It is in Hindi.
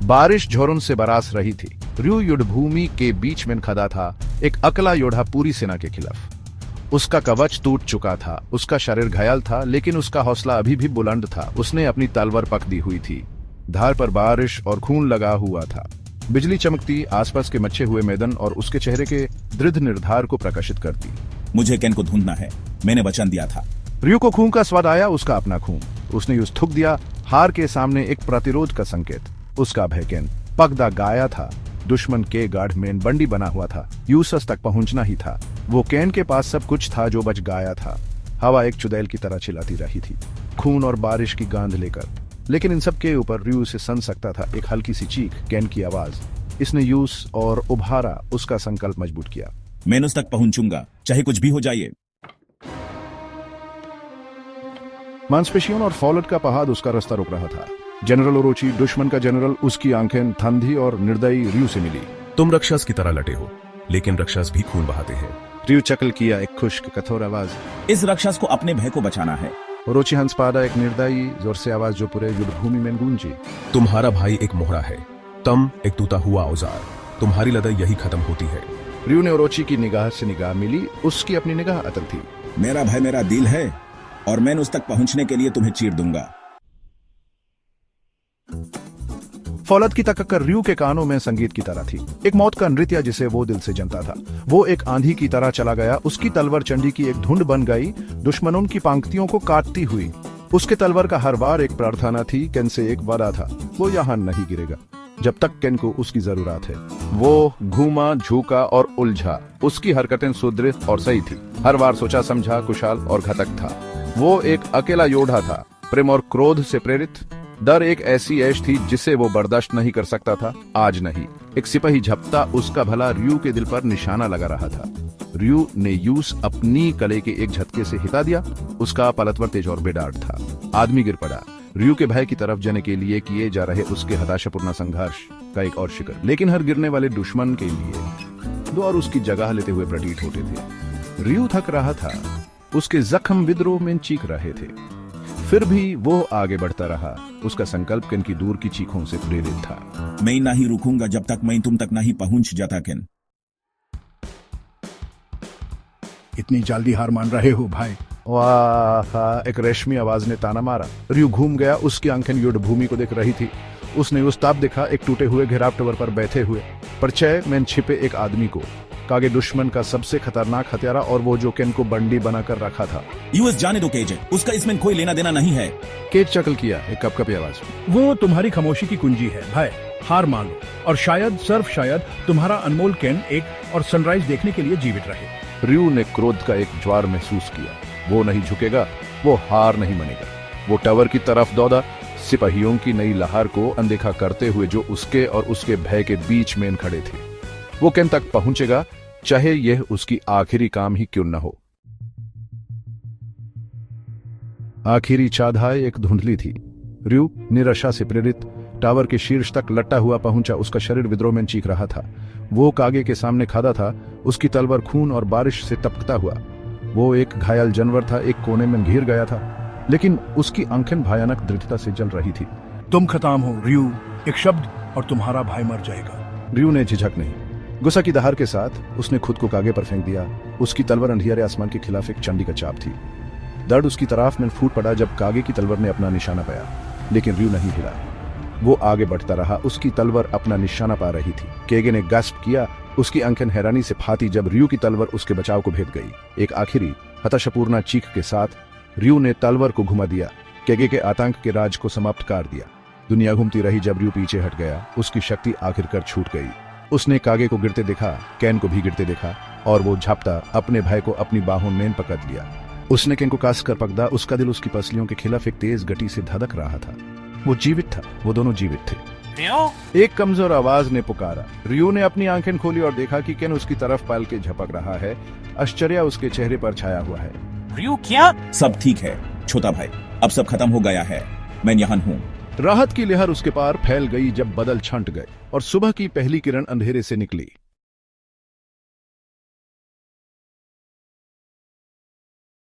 बारिश झोरन से बरस रही थी। रयू युद्धभूमि के बीच में खड़ा था, एक अकेला योद्धा पूरी सेना के खिलाफ। उसका कवच टूट चुका था, उसका शरीर घायल था, लेकिन उसका हौसला अभी भी बुलंद था। उसने अपनी तलवार पकड़ी हुई थी, धार पर बारिश और खून लगा हुआ था। बिजली चमकती आसपास के मच्छे हुए मैदान और उसके चेहरे के दृढ़ निर्धार को प्रकाशित करती। मुझे केन को ढूंढना है, मैंने वचन दिया था। रयू को खून का स्वाद आया, उसका अपना खून। उसने यूं थूक दिया, हार के सामने एक प्रतिरोध का संकेत। उसका भय केन पगदा गाया था, दुश्मन के गाढ़ में बंडी बना हुआ था। यूसस तक पहुंचना ही था। वो केन के पास सब कुछ था जो बच गाया था। हवा एक चुड़ैल की तरह चिल्लाती रही थी, खून और बारिश की गांध लेकर। लेकिन इन सब के ऊपर रयू से सुन सकता था एक हल्की सी चीख, केन की आवाज। इसने यूस और उभारा, उसका संकल्प मजबूत किया। मैं उस तक पहुंचूंगा, चाहे कुछ भी हो जाए। मांसपेशियों और फॉलोट का पहाड़ उसका रास्ता रोक रहा था। जनरल ओरोची, दुश्मन का जनरल, उसकी आंखें ठंडी और निर्दयी रयू से मिली। तुम राक्षस की तरह लटे हो, लेकिन राक्षस भी खून बहाते हैं। रयू चकल किया, एक खुश्क कठोर आवाज। इस राक्षस को अपने भय को बचाना है। ओरोची हंस पादा, एक निर्दयी जोर से आवाज जो पूरे युद्धभूमि में गूंजी। तुम्हारा भाई एक मोहरा है, तुम एक टूटा हुआ औजार। तुम्हारी लड़ाई यही खत्म होती है। रयू ने ओरोची की निगाह से निगाह मिली, उसकी अपनी निगाह अटल थी। मेरा भाई मेरा दिल है और मैं उस तक पहुंचने के लिए तुम्हें चीर दूंगा। फौलत की तककर रयू के कानों में संगीत की तरह थी, एक मौत का नृत्य जिसे वो दिल से जनता था। वो एक आंधी की तरह चला गया, उसकी तलवार चंडी की एक धुंड बन गई, दुश्मनों की पंक्तियों को काटती हुई। उसके तलवार का हर बार एक प्रार्थना थी, केन से एक वादा था, वो यहाँ नहीं गिरेगा जब तक केन को उसकी जरूरत है। वो घूमा, झुका और उलझा, उसकी हरकतें सुदृढ़ और सही थी। हर बार सोचा समझा, कुशल और घातक था। वो एक अकेला योद्धा था, प्रेम और क्रोध से प्रेरित। डर एक ऐसी ऐश थी जिसे वो बर्दाश्त नहीं कर सकता था, आज नहीं। एक सिपाही झपटा, उसका भला रयू के दिल पर निशाना लगा रहा था। रयू ने यूस अपनी कले के एक झटके से हिला दिया। उसका पलटवार तेज और बेडार था। आदमी गिर पड़ा। रयू के भय की तरफ जाने के लिए किए जा रहे उसके हताशापूर्ण संघर्ष का एक और शिकार, लेकिन हर गिरने वाले दुश्मन के लिए दो और उसकी जगह लेते हुए प्रतीत होते थे। रयू थक रहा था, उसके जख्म विद्रोह में चीख रहे थे, फिर भी वो आगे बढ़ता रहा। उसका संकल्प केन की दूर की चीखों से प्रेरित था। मैं नहीं रुकूंगा जब तक मैं तुम तक नहीं पहुंच जाता। केन, इतनी जल्दी हार मान रहे हो भाई? वाह, एक रेशमी आवाज ने ताना मारा। रयू घूम गया, उसकी आंखें युद्धभूमि को देख रही थी। उसने उस ताप देखा, एक टूटे हुए घेराव टावर पर बैठे हुए परछाई में छिपे एक आदमी को। कागे दुश्मन का सबसे खतरनाक हथियारा, और वो जो केन को बंडी बनाकर रखा था। यूएस जाने दो केज, उसका इसमें कोई लेना देना नहीं है। केज चकल किया, एक कपकपी आवाज। वो तुम्हारी खामोशी की कुंजी है भाई, हार मान लो और शायद सिर्फ शायद तुम्हारा अनमोल केन एक और सनराइज देखने के लिए जीवित रहे। रयू ने क्रोध का एक ज्वार महसूस किया। वो नहीं झुकेगा, वो हार नहीं मानेगा। वो टावर की तरफ दौड़ा, सिपाहियों की नई लहर को अनदेखा करते हुए जो उसके और उसके भय के बीच में खड़े थे। वो केन तक पहुंचेगा, चाहे यह उसकी आखिरी काम ही क्यों न हो। आखिरी चाँदनी एक धुंधली थी। रयू निराशा से प्रेरित टावर के शीर्ष तक लट्टा हुआ पहुंचा। उसका शरीर विद्रोह में चीख रहा था। वो कागे के सामने खड़ा था, उसकी तलवार खून और बारिश से टपकता हुआ। वो एक घायल जानवर था, एक कोने में घिर गया था, लेकिन उसकी आंखें भयानक दृढ़ता से जल रही थी। तुम खत्म हो रयू, एक शब्द और तुम्हारा भाई मर जाएगा। रयू ने झिझक नहीं, गुस्सा की दहाड़ के साथ उसने खुद को कागे पर फेंक दिया। उसकी तलवार अंधियारे आसमान के खिलाफ एक चंडी का चाप थी। दर्द उसकी तरफ में फूट पड़ा जब कागे की तलवार ने अपना निशाना पाया, लेकिन रयू नहीं हिला। वो आगे बढ़ता रहा, उसकी तलवार अपना निशाना पा रही थी। केगे ने गैस्प किया, उसकी आंखें हैरानी से फाती जब रयू की तलवार उसके बचाव को भेद गई। एक आखिरी हताशापूर्ण चीख के साथ रयू ने तलवार को घुमा दिया, केगे के आतंक के राज को समाप्त कर दिया। दुनिया घूमती रही जब रयू पीछे हट गया, उसकी शक्ति आखिरकार छूट गई। उसने कागे को गिरते देखा, केन को भी गिरते देखा, और वो झपटा अपने भाई को अपनी बाहों में पकड़ लिया। उसने केन को कास कर पकड़ा, उसका दिल उसकी पसलियों के खिलाफ एक तेज गति से धड़क रहा था। वो जीवित था, वो दोनों जीवित थे। एक कमजोर आवाज ने पुकारा। रयू ने अपनी आंखें खोली और देखा कि केन उसकी तरफ पाल के झपक रहा है। आश्चर्य उसके चेहरे पर छाया हुआ है। रयू क्या? सब ठीक है छोटा भाई, अब सब खत्म हो गया है, मैं यहाँ हूँ। राहत की लहर उसके पार फैल गई जब बादल छंट गए और सुबह की पहली किरण अंधेरे से निकली।